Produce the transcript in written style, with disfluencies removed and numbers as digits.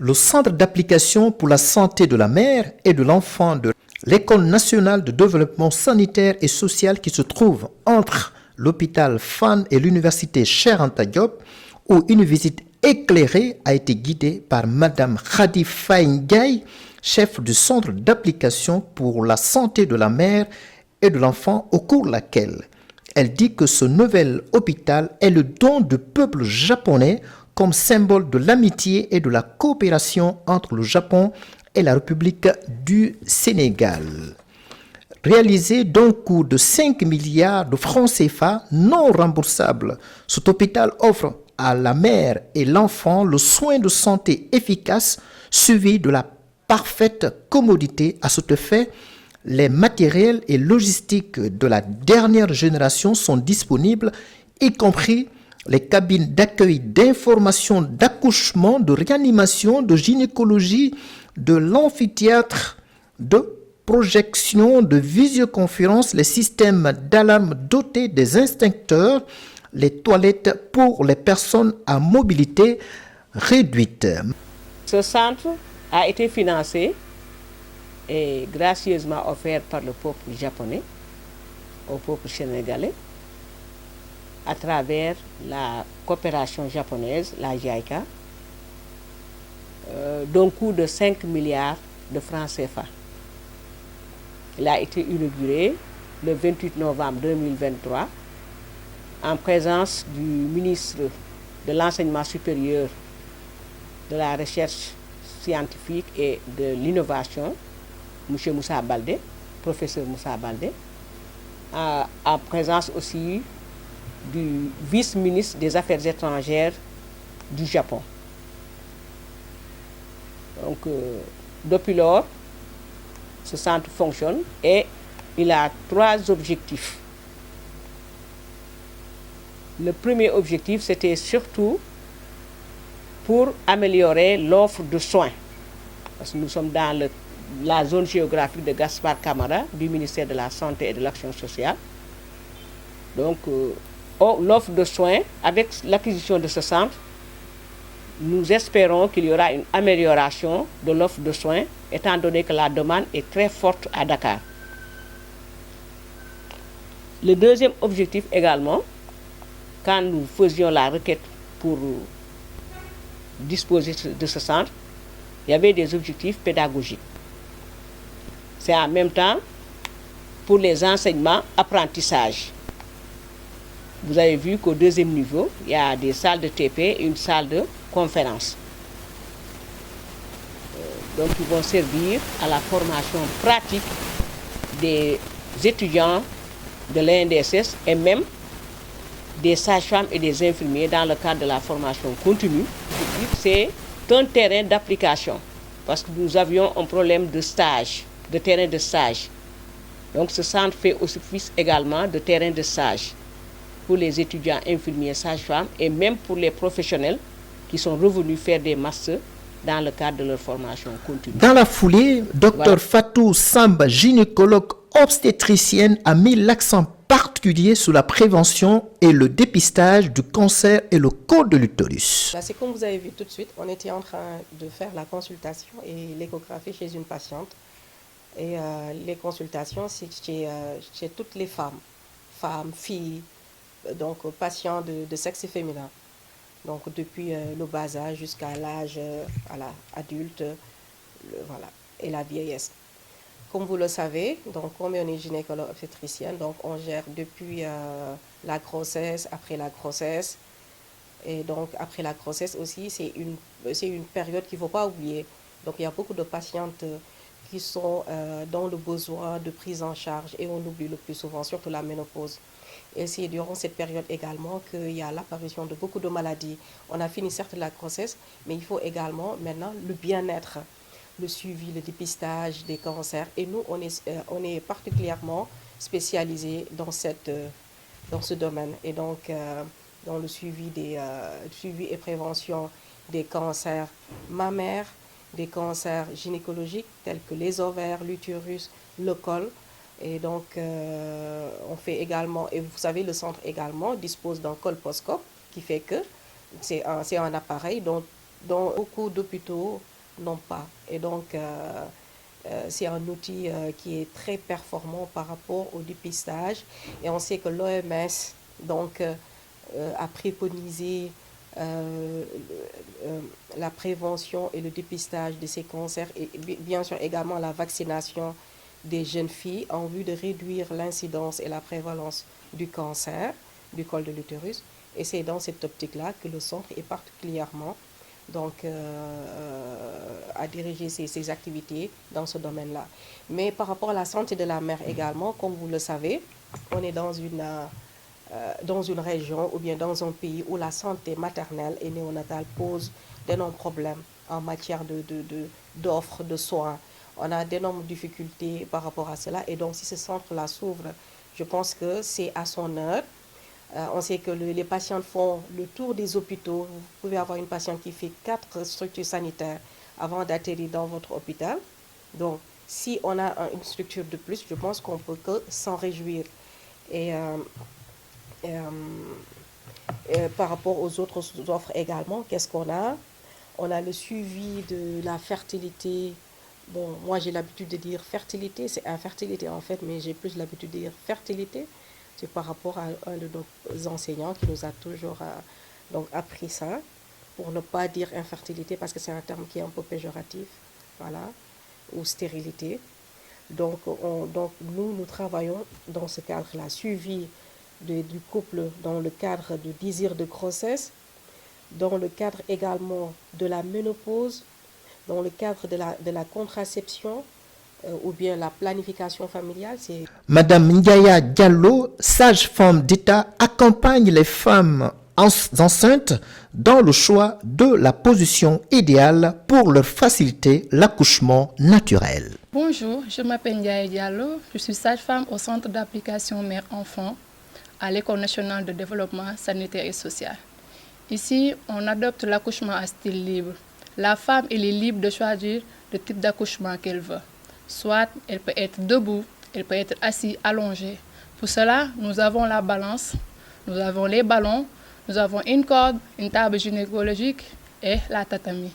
Le Centre d'application pour la santé de la mère et de l'enfant de l'École nationale de développement sanitaire et social qui se trouve entre l'hôpital Fann et l'université Cheikh Anta Diop, où une visite éclairée a été guidée par Madame Khady Faye Ndiaye, chef du Centre d'application pour la santé de la mère et de l'enfant, au cours de laquelle elle dit que ce nouvel hôpital est le don du peuple japonais comme symbole de l'amitié et de la coopération entre le Japon et la République du Sénégal. Réalisé d'un coût de 5 milliards de francs CFA non remboursables, cet hôpital offre à la mère et l'enfant le soin de santé efficace suivi de la parfaite commodité. À cet effet, les matériels et logistiques de la dernière génération sont disponibles, y compris les cabines d'accueil, d'information, d'accouchement, de réanimation, de gynécologie, de l'amphithéâtre, de projection, de visioconférence, les systèmes d'alarme dotés des extincteurs, les toilettes pour les personnes à mobilité réduite. Ce centre a été financé et gracieusement offert par le peuple japonais au peuple sénégalais à travers la coopération japonaise, la JICA, d'un coût de 5 milliards de francs CFA. Il a été inauguré le 28 novembre 2023 en présence du ministre de l'Enseignement supérieur, de la Recherche scientifique et de l'Innovation, M. Moussa Baldé, professeur Moussa Baldé, en présence aussi du vice-ministre des Affaires étrangères du Japon. Donc, depuis lors, ce centre fonctionne et il a 3 objectifs. Le premier objectif, c'était surtout pour améliorer l'offre de soins. Parce que nous sommes dans la zone géographique de Gaspard Camara, du ministère de la Santé et de l'Action sociale. Donc, l'offre de soins, avec l'acquisition de ce centre, nous espérons qu'il y aura une amélioration de l'offre de soins, étant donné que la demande est très forte à Dakar. Le deuxième objectif également, quand nous faisions la requête pour disposer de ce centre, il y avait des objectifs pédagogiques. C'est en même temps pour les enseignements, apprentissages. Vous avez vu qu'au deuxième niveau, il y a des salles de TP et une salle de conférence. Donc, ils vont servir à la formation pratique des étudiants de l'INDSS et même des sages-femmes et des infirmiers dans le cadre de la formation continue. C'est un terrain d'application parce que nous avions un problème de stage, de terrain de stage. Donc, ce centre fait office également de terrain de stage pour les étudiants infirmiers, sages-femmes et même pour les professionnels qui sont revenus faire des masters dans le cadre de leur formation continue. Dans la foulée, Dr Fatou Samba, gynécologue obstétricienne, a mis l'accent particulier sur la prévention et le dépistage du cancer et le col de l'utérus. C'est comme vous avez vu tout de suite, on était en train de faire la consultation et l'échographie chez une patiente. Et les consultations, c'est chez toutes les femmes, filles, donc patients de sexe féminin. Donc depuis le bas âge jusqu'à l'âge adulte, voilà, et la vieillesse. Comme vous le savez, donc comme on est gynécologue obstétricienne, donc on gère depuis la grossesse, après la grossesse. Et donc après la grossesse aussi, c'est une période qu'il ne faut pas oublier. Donc il y a beaucoup de patientes qui sont dans le besoin de prise en charge et on oublie le plus souvent, surtout la ménopause. Et c'est durant cette période également qu'il y a l'apparition de beaucoup de maladies. On a fini certes la grossesse, mais il faut également maintenant le bien-être, le suivi, le dépistage des cancers. Et nous, on est particulièrement spécialisés dans ce domaine. Et donc, dans le suivi et prévention des cancers mammaires, des cancers gynécologiques tels que les ovaires, l'utérus, le col. Et donc, on fait également, et vous savez, le centre également dispose d'un colposcope qui fait que c'est un appareil dont beaucoup d'hôpitaux n'ont pas. Et donc, c'est un outil qui est très performant par rapport au dépistage. Et on sait que l'OMS donc, a préconisé la prévention et le dépistage de ces cancers et bien sûr également la vaccination des jeunes filles en vue de réduire l'incidence et la prévalence du cancer du col de l'utérus. Et c'est dans cette optique-là que le centre est particulièrement donc, à diriger ses activités dans ce domaine-là. Mais par rapport à la santé de la mère également, comme vous le savez, on est dans une région ou bien dans un pays où la santé maternelle et néonatale pose d'énormes problèmes en matière d'offres de soins. On a d'énormes difficultés par rapport à cela. Et donc, si ce centre-là s'ouvre, je pense que c'est à son heure. On sait que les patientes font le tour des hôpitaux. Vous pouvez avoir une patiente qui fait 4 structures sanitaires avant d'atterrir dans votre hôpital. Donc, si on a une structure de plus, je pense qu'on peut que s'en réjouir. Et par rapport aux autres offres également, qu'est-ce qu'on a? On a le suivi de la fertilité. Bon, moi j'ai l'habitude de dire fertilité, c'est infertilité en fait, mais j'ai plus l'habitude de dire fertilité. C'est par rapport à un de nos enseignants qui nous a toujours donc appris ça, pour ne pas dire infertilité parce que c'est un terme qui est un peu péjoratif, voilà, ou stérilité. Donc, nous travaillons dans ce cadre-là, suivi du couple dans le cadre du désir de grossesse, dans le cadre également de la ménopause, dans le cadre de la contraception ou bien la planification familiale. Madame Ndiaya Diallo, sage-femme d'État, accompagne les femmes enceintes dans le choix de la position idéale pour leur faciliter l'accouchement naturel. Bonjour, je m'appelle Ndiaya Diallo, je suis sage-femme au Centre d'application mère-enfant à l'École nationale de développement sanitaire et social. Ici, on adopte l'accouchement à style libre. La femme elle est libre de choisir le type d'accouchement qu'elle veut. Soit elle peut être debout, elle peut être assise, allongée. Pour cela, nous avons la balance, nous avons les ballons, nous avons une corde, une table gynécologique et la tatami.